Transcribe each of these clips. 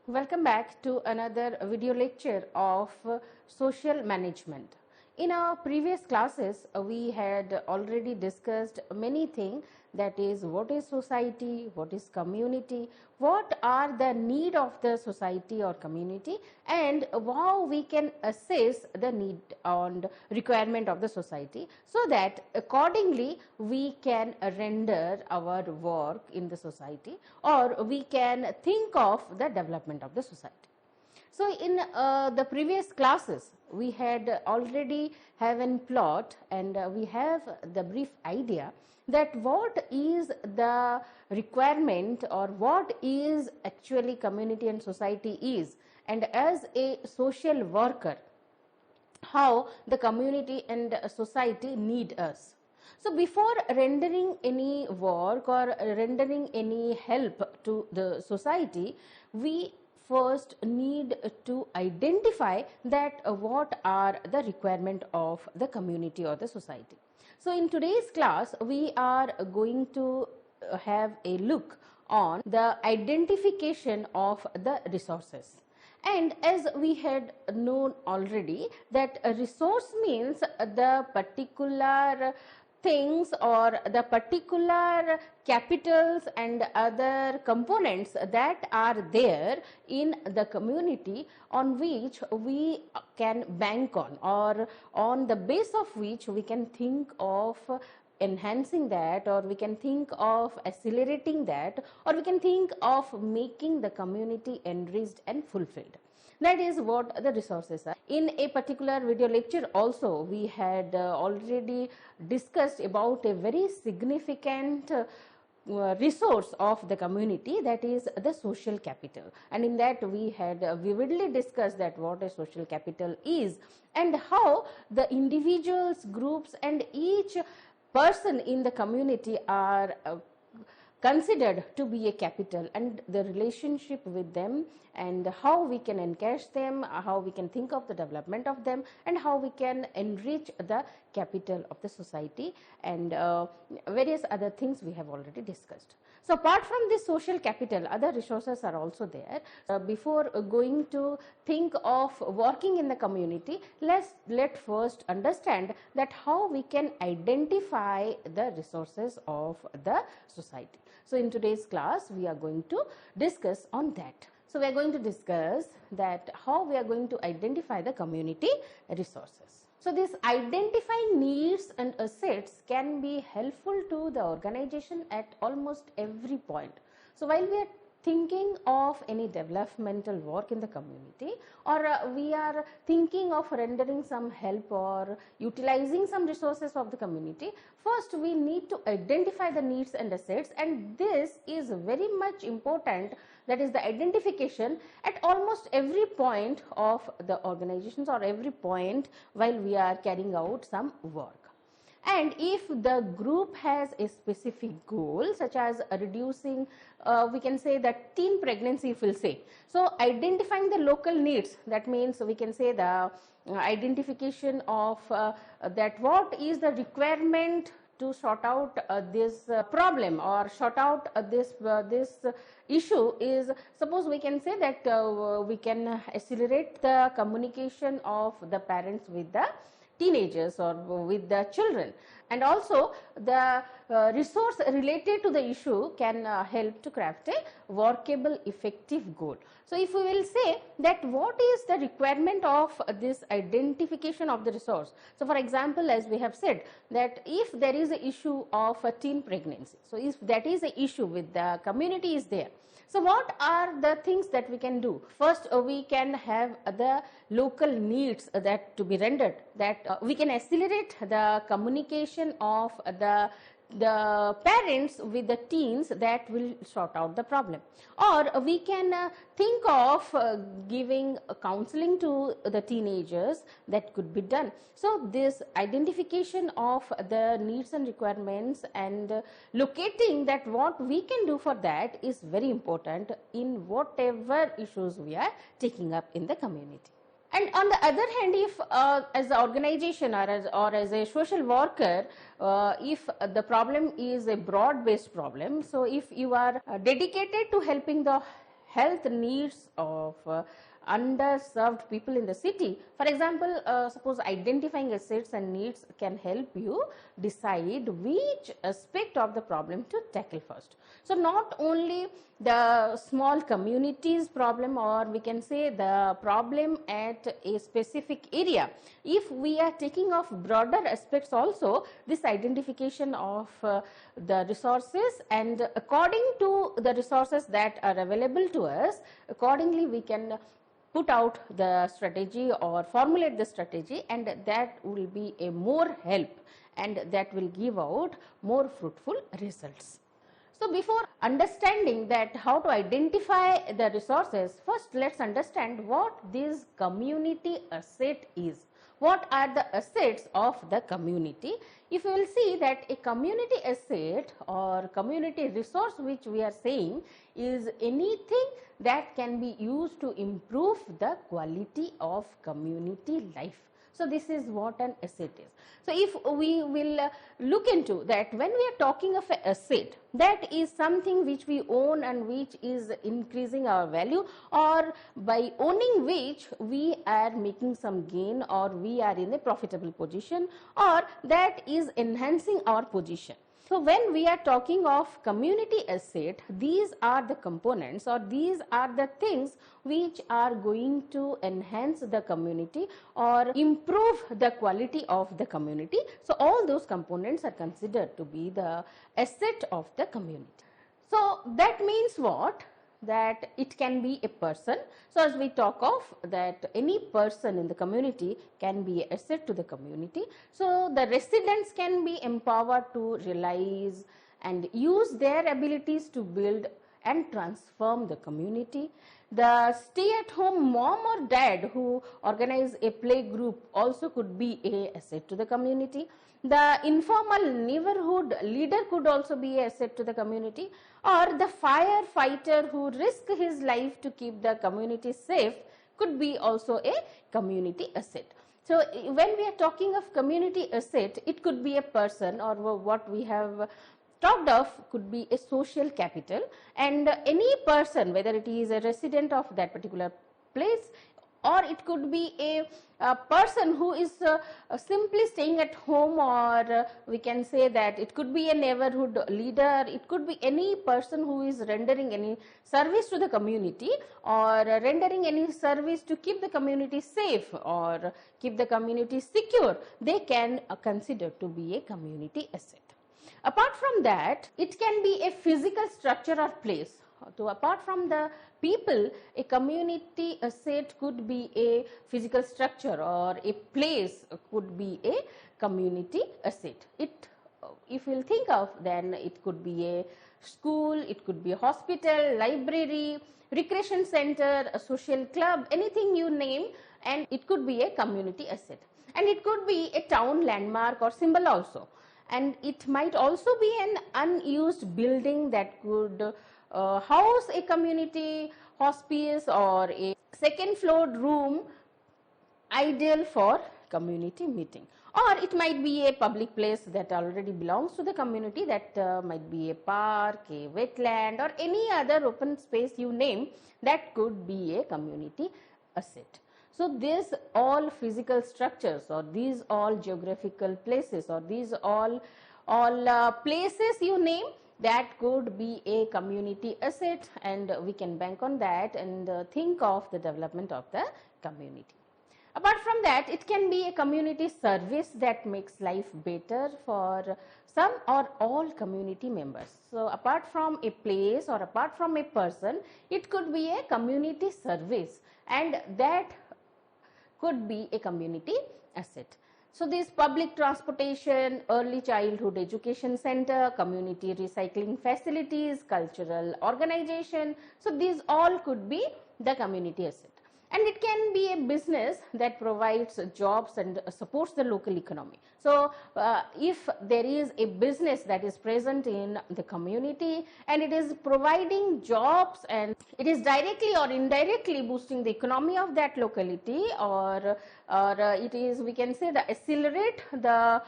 Welcome back to another video lecture of social management. In our previous classes, we had already discussed many things, that is, what is society, what is community, what are the need of the society or community, and how we can assess the need and requirement of the society, so that accordingly we can render our work in the society, or we can think of the development of the society. So in the previous classes, we had already have a plot, and we have the brief idea that what is the requirement or what is actually community and society is, and as a social worker, how the community and society need us. So before rendering any work or rendering any help to the society, we first need to identify that what are the requirement of the community or the society. So in today's class, we are going to have a look on the identification of the resources. And as we had known already, that a resource means the particular things or the particular capitals and other components that are there in the community, on which we can bank on, or on the base of which we can think of enhancing that, or we can think of accelerating that, or we can think of making the community enriched and fulfilled. That is what the resources are. In a particular video lecture also, we had already discussed about a very significant resource of the community, that is the social capital, and in that we had vividly discussed that what a social capital is, and how the individuals, groups, and each person in the community are considered to be a capital, and the relationship with them, and how we can encash them, how we can think of the development of them, and how we can enrich the capital of the society, and various other things we have already discussed. So apart from this social capital, other resources are also there. Before going to think of working in the community, let first understand that how we can identify the resources of the society. So in today's class, we are going to discuss on that. So we are going to discuss that how we are going to identify the community resources. So this identifying needs and assets can be helpful to the organization at almost every point. So while we are thinking of any developmental work in the community, or we are thinking of rendering some help or utilizing some resources of the community, first we need to identify the needs and assets, and this is very much important, that is the identification at almost every point of the organizations, or every point while we are carrying out some work. And if the group has a specific goal, such as reducing, we can say that teen pregnancy, if we'll say. So identifying the local needs, that means we can say the identification of that what is the requirement to sort out this problem, or sort out this issue is, suppose we can say that we can accelerate the communication of the parents with the teenagers or with the children, and also the resource related to the issue can help to craft a workable, effective goal. So if we will say that what is the requirement of this identification of the resource, so for example, as we have said that if there is an issue of a teen pregnancy, so if that is an issue with the community is there, so what are the things that we can do? First, we can have the local needs that to be rendered, that we can accelerate the communication of the parents with the teens, that will sort out the problem. Or we can think of giving counseling to the teenagers, that could be done. So this identification of the needs and requirements, and locating that what we can do for that, is very important in whatever issues we are taking up in the community. And on the other hand, if as an organization or as a social worker, if the problem is a broad based problem, so if you are dedicated to helping the health needs of underserved people in the city. For example, suppose identifying assets and needs can help you decide which aspect of the problem to tackle first. So not only the small communities problem, or we can say the problem at a specific area, if we are taking of broader aspects also, this identification of the resources, and according to the resources that are available to us, accordingly we can put out the strategy or formulate the strategy, and that will be a more help, and that will give out more fruitful results. So before understanding that how to identify the resources, first let's understand what this community asset is. What are the assets of the community? If you will see that a community asset or community resource which we are saying is anything that can be used to improve the quality of community life. So this is what an asset is. So if we will look into that, when we are talking of an asset, that is something which we own and which is increasing our value, or by owning which we are making some gain, or we are in a profitable position, or that is enhancing our position. So when we are talking of community asset, these are the components, or these are the things which are going to enhance the community or improve the quality of the community. So all those components are considered to be the asset of the community. So that means what? That it can be a person. So as we talk of that, any person in the community can be an asset to the community. So the residents can be empowered to realize and use their abilities to build and transform the community. The stay-at-home mom or dad who organize a play group also could be an asset to the community. The informal neighborhood leader could also be an asset to the community, or the firefighter who risked his life to keep the community safe could be also a community asset. So when we are talking of community asset, it could be a person, or what we have talked of could be a social capital, and any person, whether it is a resident of that particular place, or it could be a person who is simply staying at home, or we can say that it could be a neighborhood leader, it could be any person who is rendering any service to the community, or rendering any service to keep the community safe or keep the community secure, they can consider to be a community asset. Apart from that, it can be a physical structure or place. So apart from the people, a community asset could be a physical structure, or a place could be a community asset. If you'll think of, then it could be a school, it could be a hospital, library, recreation center, a social club, anything you name, and it could be a community asset. And it could be a town landmark or symbol also. And it might also be an unused building that could house a community hospice or a second floor room, ideal for community meeting. Or it might be a public place that already belongs to the community, that might be a park, a wetland, or any other open space you name, that could be a community asset. So these all physical structures, or these all geographical places, or these all places you name, that could be a community asset, and we can bank on that and think of the development of the community. Apart from that, it can be a community service that makes life better for some or all community members. So apart from a place or apart from a person, it could be a community service, and that could be a community asset. So this public transportation, early childhood education center, community recycling facilities, cultural organization, so these all could be the community asset. And it can be a business that provides jobs and supports the local economy. So if there is a business that is present in the community and it is providing jobs, and it is directly or indirectly boosting the economy of that locality, or it is, we can say, the accelerate the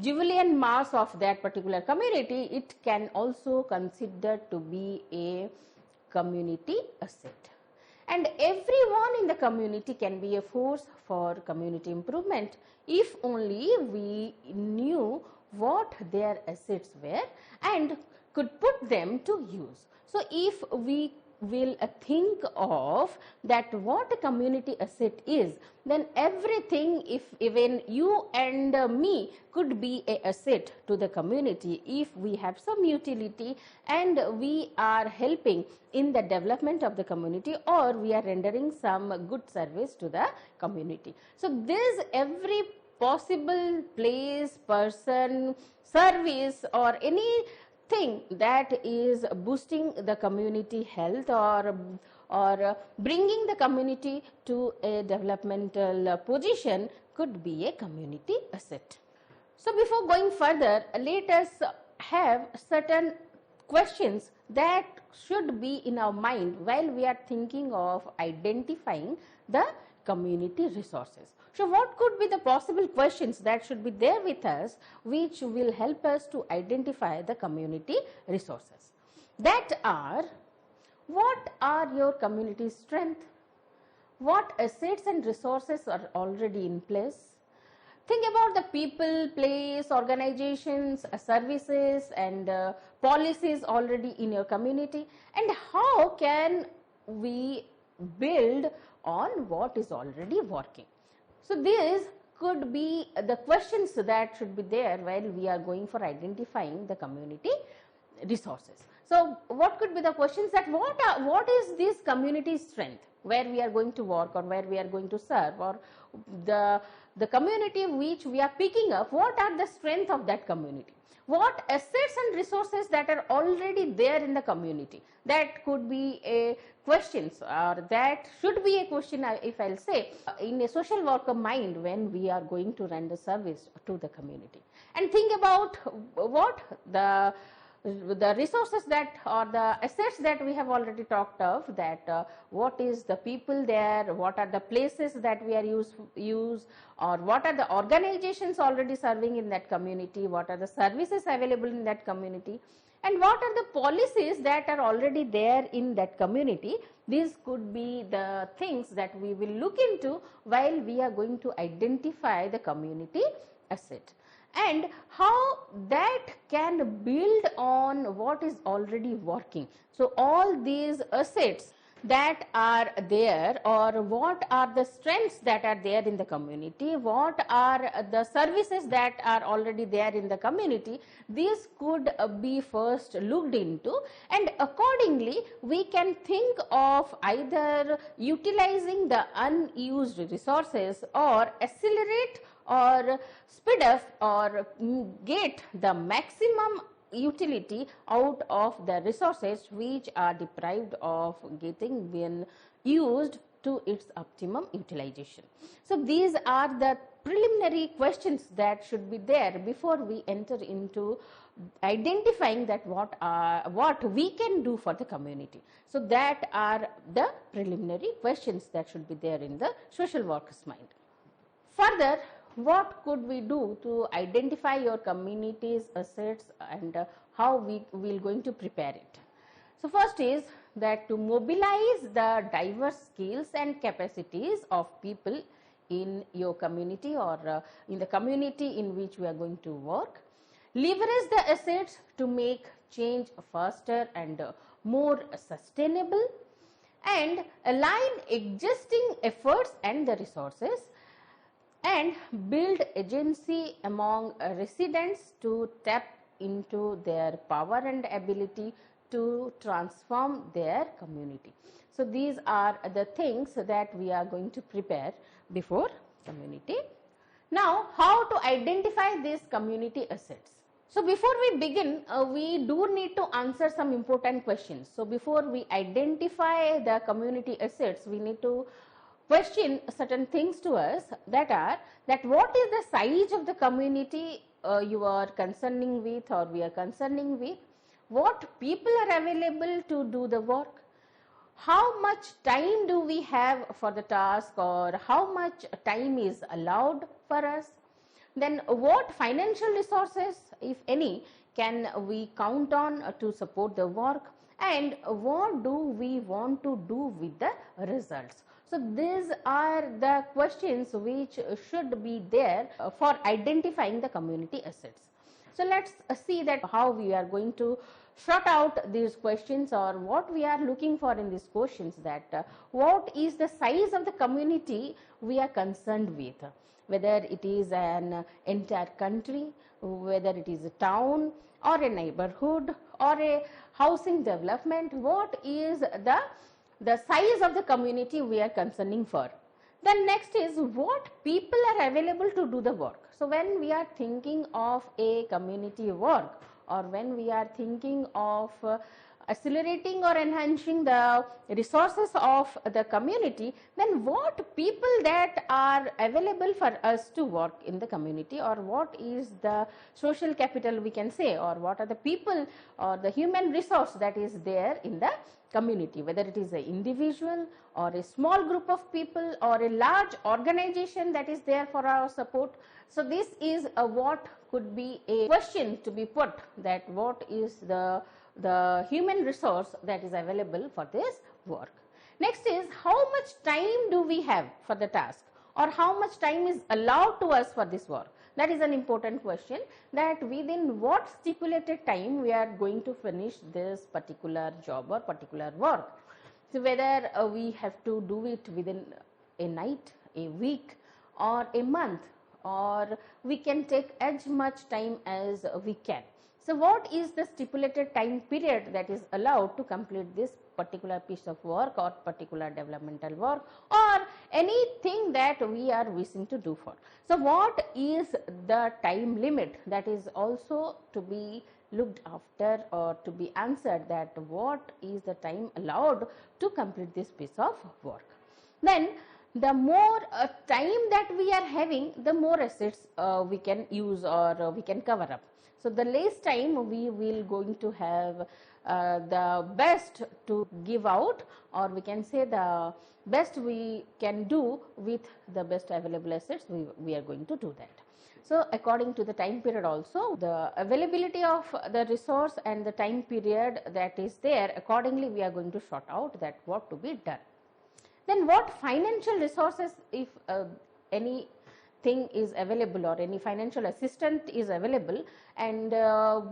jubilant mass of that particular community, it can also consider to be a community asset. And everyone in the community can be a force for community improvement if only we knew what their assets were and could put them to use. So if we will think of that what a community asset is, then everything, if even you and me could be a asset to the community if we have some utility and we are helping in the development of the community or we are rendering some good service to the community. So this every possible place, person, service or anything that is boosting the community health or bringing the community to a developmental position could be a community asset. So before going further, let us have certain questions that should be in our mind while we are thinking of identifying the community resources. So what could be the possible questions that should be there with us which will help us to identify the community resources? That are, what are your community strength? What assets and resources are already in place? Think about the people, place, organizations, services and policies already in your community, and how can we build on what is already working. So these could be the questions that should be there while we are going for identifying the community resources. So what could be the questions that what is this community strength where we are going to work or where we are going to serve, or the community which we are picking up, what are the strength of that community? What assets and resources that are already there in the community? That could be a questions, or that should be a question, if I'll say, in a social worker mind when we are going to render service to the community. And think about what the resources that or the assets that we have already talked of, that what is the people there, what are the places that we are use, or what are the organizations already serving in that community, what are the services available in that community, and what are the policies that are already there in that community. These could be the things that we will look into while we are going to identify the community asset, and how that can build on what is already working. So all these assets that are there, or what are the strengths that are there in the community, what are the services that are already there in the community, these could be first looked into, and accordingly we can think of either utilizing the unused resources or accelerate or speed up or get the maximum utility out of the resources which are deprived of getting been used to its optimum utilization. So these are the preliminary questions that should be there before we enter into identifying that what we can do for the community. So that are the preliminary questions that should be there in the social worker's mind. Further, what could we do to identify your community's assets, and how we will going to prepare it? So first is that to mobilize the diverse skills and capacities of people in your community or in the community in which we are going to work. Leverage the assets to make change faster and more sustainable, and align existing efforts and the resources, and build agency among residents to tap into their power and ability to transform their community. So these are the things that we are going to prepare before community. Now, how to identify these community assets? So before we begin, we do need to answer some important questions. So before we identify the community assets, we need to question certain things to us, that are that what is the size of the community you are concerning with or we are concerning with, what people are available to do the work, how much time do we have for the task or how much time is allowed for us, Then what financial resources, if any, can we count on to support the work, and what do we want to do with the results. So these are the questions which should be there for identifying the community assets. So let's see that how we are going to sort out these questions, or what we are looking for in these questions, that what is the size of the community we are concerned with, whether it is an entire country, whether it is a town or a neighborhood or a housing development, what is the size of the community we are concerning for. Then next is what people are available to do the work. So when we are thinking of a community work, or when we are thinking of accelerating or enhancing the resources of the community, then what people that are available for us to work in the community, or what is the social capital we can say, or what are the people or the human resource that is there in the community, whether it is an individual or a small group of people or a large organization that is there for our support. So this is what could be a question to be put, that what is the human resource that is available for this work. Next is how much time do we have for the task, or how much time is allowed to us for this work. That is an important question, that within what stipulated time we are going to finish this particular job or particular work. So whether we have to do it within a night, a week or a month, or we can take as much time as we can. So what is the stipulated time period that is allowed to complete this particular piece of work or particular developmental work, or anything that we are wishing to do for. So what is the time limit, that is also to be looked after or to be answered, that what is the time allowed to complete this piece of work. Then the more time that we are having, the more assets we can use or we can cover up. So the less time we will going to have the best to give out, or we can say the best we can do with the best available assets, we are going to do that. So according to the time period also, the availability of the resource and the time period that is there, accordingly we are going to sort out that what to be done. Then what financial resources, if any thing is available or any financial assistant is available, and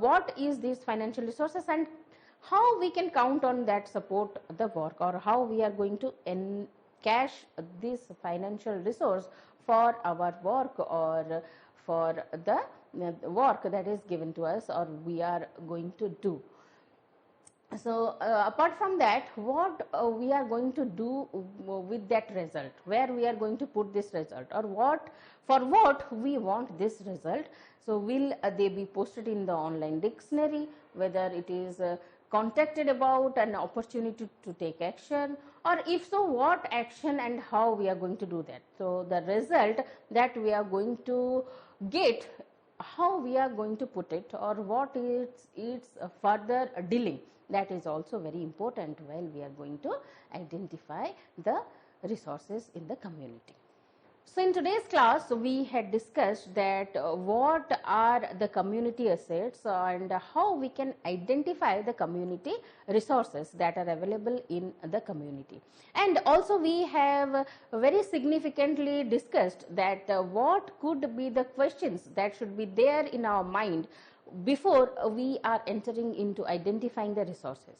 what is these financial resources, and how we can count on that support the work, or how we are going to encash this financial resource for our work or for the work that is given to us or we are going to do. So apart from that, what we are going to do with that result, where we are going to put this result, or for what we want this result. So will they be posted in the online dictionary, whether it is contacted about an opportunity to take action, or if so, what action and how we are going to do that. So the result that we are going to get, how we are going to put it, or what is its further dealing, that is also very important while we are going to identify the resources in the community. So in today's class, we had discussed that what are the community assets and how we can identify the community resources that are available in the community. And also we have very significantly discussed that what could be the questions that should be there in our mind before we are entering into identifying the resources.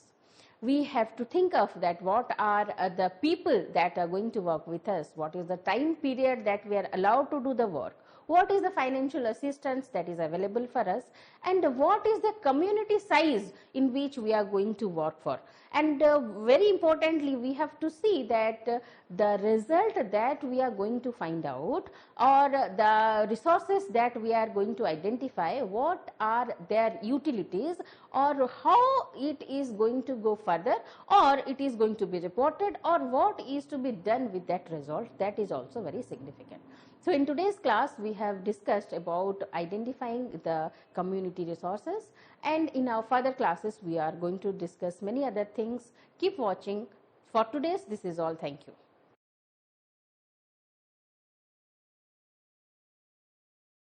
We have to think of that what are the people that are going to work with us, what is the time period that we are allowed to do the work, what is the financial assistance that is available for us, and what is the community size in which we are going to work for. And very importantly, we have to see that the result that we are going to find out, or the resources that we are going to identify, what are their utilities, or how it is going to go further, or it is going to be reported, or what is to be done with that result, that is also very significant. So in today's class, we have discussed about identifying the community resources, and in our further classes, we are going to discuss many other things. Keep watching. For today's, this is all. Thank you.